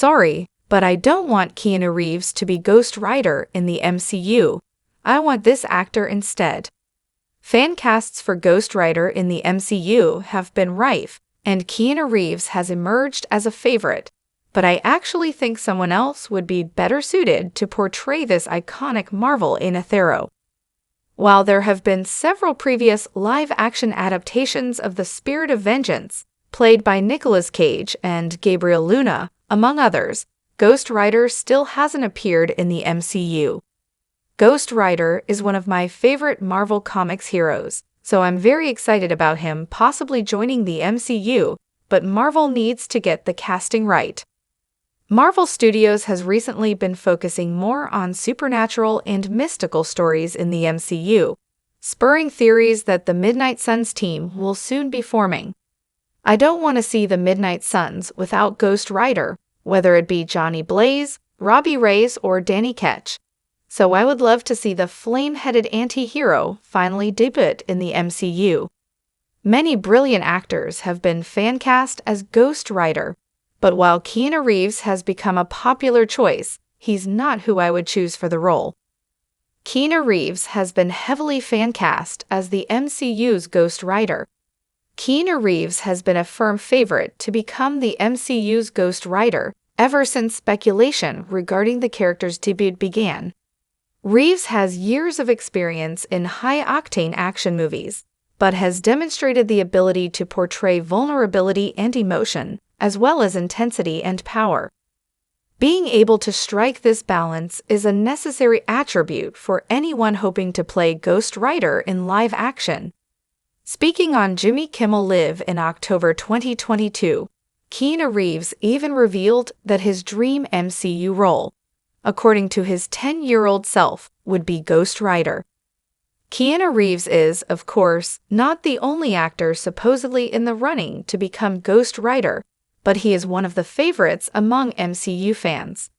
Sorry, but I don't want Keanu Reeves to be Ghost Rider in the MCU. I want this actor instead. Fan casts for Ghost Rider in the MCU have been rife, and Keanu Reeves has emerged as a favorite, but I actually think someone else would be better suited to portray this iconic Marvel hero. While there have been several previous live-action adaptations of The Spirit of Vengeance, played by Nicolas Cage and Gabriel Luna, among others, Ghost Rider still hasn't appeared in the MCU. Ghost Rider is one of my favorite Marvel Comics heroes, so I'm very excited about him possibly joining the MCU, but Marvel needs to get the casting right. Marvel Studios has recently been focusing more on supernatural and mystical stories in the MCU, spurring theories that the Midnight Suns team will soon be forming. I don't want to see the Midnight Suns without Ghost Rider, whether it be Johnny Blaze, Robbie Reyes, or Danny Ketch. So I would love to see the flame-headed anti-hero finally debut in the MCU. Many brilliant actors have been fan-cast as Ghost Rider, but while Keanu Reeves has become a popular choice, he's not who I would choose for the role. Keanu Reeves has been heavily fan-cast as the MCU's Ghost Rider. Keanu Reeves has been a firm favorite to become the MCU's Ghost Rider ever since speculation regarding the character's debut began. Reeves has years of experience in high-octane action movies, but has demonstrated the ability to portray vulnerability and emotion, as well as intensity and power. Being able to strike this balance is a necessary attribute for anyone hoping to play Ghost Rider in live action. Speaking on Jimmy Kimmel Live in October 2022, Keanu Reeves even revealed that his dream MCU role, according to his 10-year-old self, would be Ghost Rider. Keanu Reeves is, of course, not the only actor supposedly in the running to become Ghost Rider, but he is one of the favorites among MCU fans.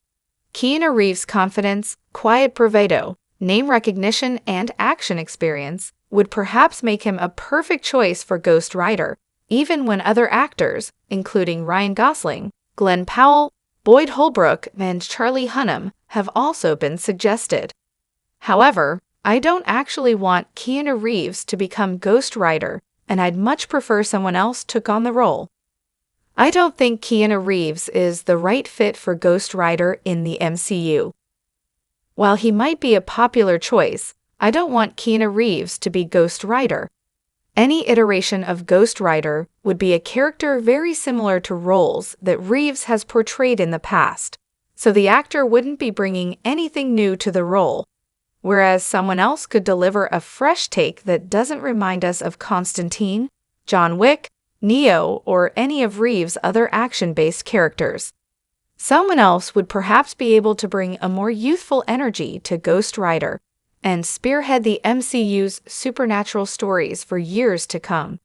Keanu Reeves' confidence, quiet bravado, name recognition, and action experience would perhaps make him a perfect choice for Ghost Rider, even when other actors, including Ryan Gosling, Glenn Powell, Boyd Holbrook, and Charlie Hunnam, have also been suggested. However, I don't actually want Keanu Reeves to become Ghost Rider, and I'd much prefer someone else took on the role. I don't think Keanu Reeves is the right fit for Ghost Rider in the MCU. While he might be a popular choice, I don't want Keanu Reeves to be Ghost Rider. Any iteration of Ghost Rider would be a character very similar to roles that Reeves has portrayed in the past, so the actor wouldn't be bringing anything new to the role, whereas someone else could deliver a fresh take that doesn't remind us of Constantine, John Wick, Neo, or any of Reeves' other action-based characters. Someone else would perhaps be able to bring a more youthful energy to Ghost Rider and spearhead the MCU's supernatural stories for years to come.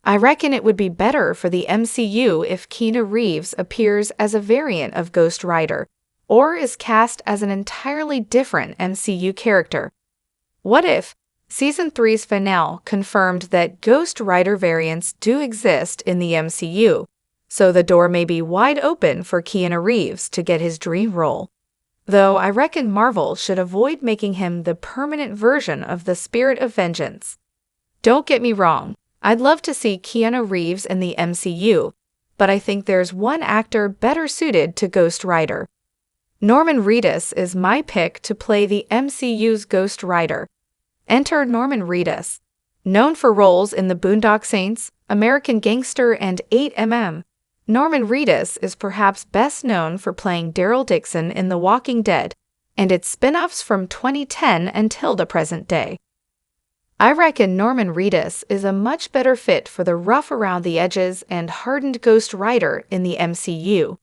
I reckon it would be better for the MCU if Keanu Reeves appears as a variant of Ghost Rider, or is cast as an entirely different MCU character. What if Season 3's finale confirmed that Ghost Rider variants do exist in the MCU, so the door may be wide open for Keanu Reeves to get his dream role? Though I reckon Marvel should avoid making him the permanent version of the Spirit of Vengeance. Don't get me wrong, I'd love to see Keanu Reeves in the MCU, but I think there's one actor better suited to Ghost Rider. Norman Reedus is my pick to play the MCU's Ghost Rider. Enter Norman Reedus. Known for roles in The Boondock Saints, American Gangster, and 8mm, Norman Reedus is perhaps best known for playing Daryl Dixon in The Walking Dead and its spin-offs from 2010 until the present day. I reckon Norman Reedus is a much better fit for the rough around the edges and hardened Ghost Rider in the MCU.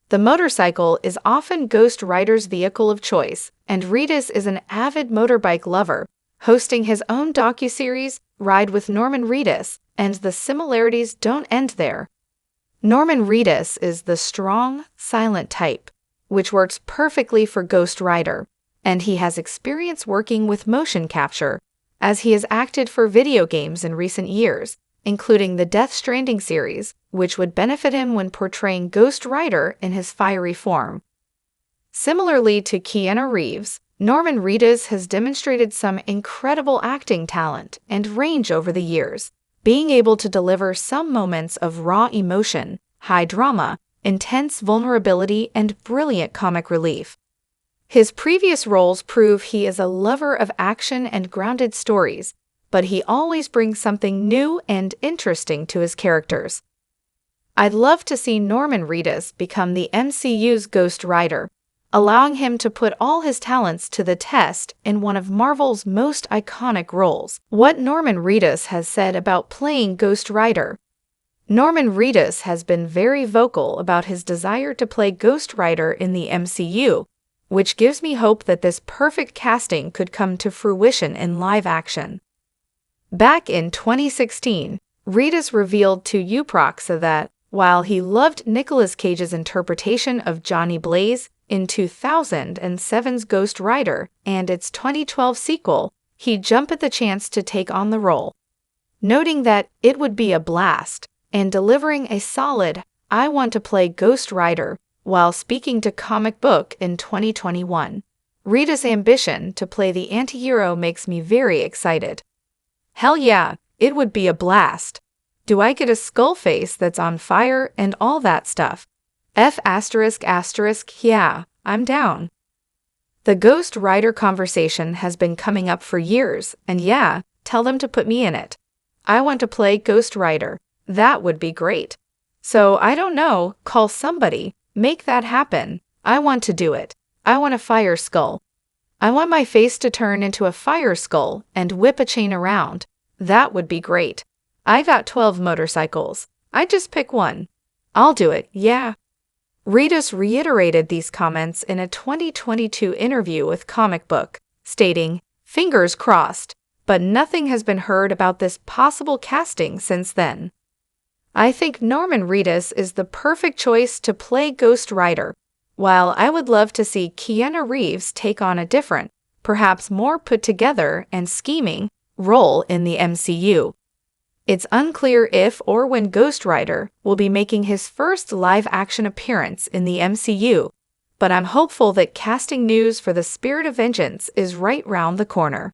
The motorcycle is often Ghost Rider's vehicle of choice, and Reedus is an avid motorbike lover, hosting his own docuseries, Ride with Norman Reedus, and the similarities don't end there. Norman Reedus is the strong, silent type, which works perfectly for Ghost Rider, and he has experience working with motion capture, as he has acted for video games in recent years, including the Death Stranding series, which would benefit him when portraying Ghost Rider in his fiery form. Similarly to Keanu Reeves, Norman Reedus has demonstrated some incredible acting talent and range over the years, being able to deliver some moments of raw emotion, high drama, intense vulnerability, and brilliant comic relief. His previous roles prove he is a lover of action and grounded stories, but he always brings something new and interesting to his characters. I'd love to see Norman Reedus become the MCU's Ghost Rider, allowing him to put all his talents to the test in one of Marvel's most iconic roles. What Norman Reedus has said about playing Ghost Rider. Norman Reedus has been very vocal about his desire to play Ghost Rider in the MCU, which gives me hope that this perfect casting could come to fruition in live action. Back in 2016, Reedus revealed to Uproxx that, while he loved Nicolas Cage's interpretation of Johnny Blaze in 2007's Ghost Rider and its 2012 sequel, he jumped at the chance to take on the role, noting that it would be a blast, and delivering a solid, "I want to play Ghost Rider," while speaking to Comic Book in 2021. Reedus' ambition to play the anti-hero makes me very excited. Hell yeah, it would be a blast. Do I get a skull face that's on fire and all that stuff? Yeah, I'm down. The Ghost Rider conversation has been coming up for years, and yeah, tell them to put me in it. I want to play Ghost Rider. That would be great. So I don't know, call somebody, make that happen. I want to do it. I want a fire skull. I want my face to turn into a fire skull and whip a chain around. That would be great. I got 12 motorcycles. I just pick one. I'll do it, yeah. Reedus reiterated these comments in a 2022 interview with Comic Book, stating, "Fingers crossed, but nothing has been heard about this possible casting since then." I think Norman Reedus is the perfect choice to play Ghost Rider, while I would love to see Keanu Reeves take on a different, perhaps more put-together and scheming, role in the MCU. It's unclear if or when Ghost Rider will be making his first live-action appearance in the MCU, but I'm hopeful that casting news for the Spirit of Vengeance is right round the corner.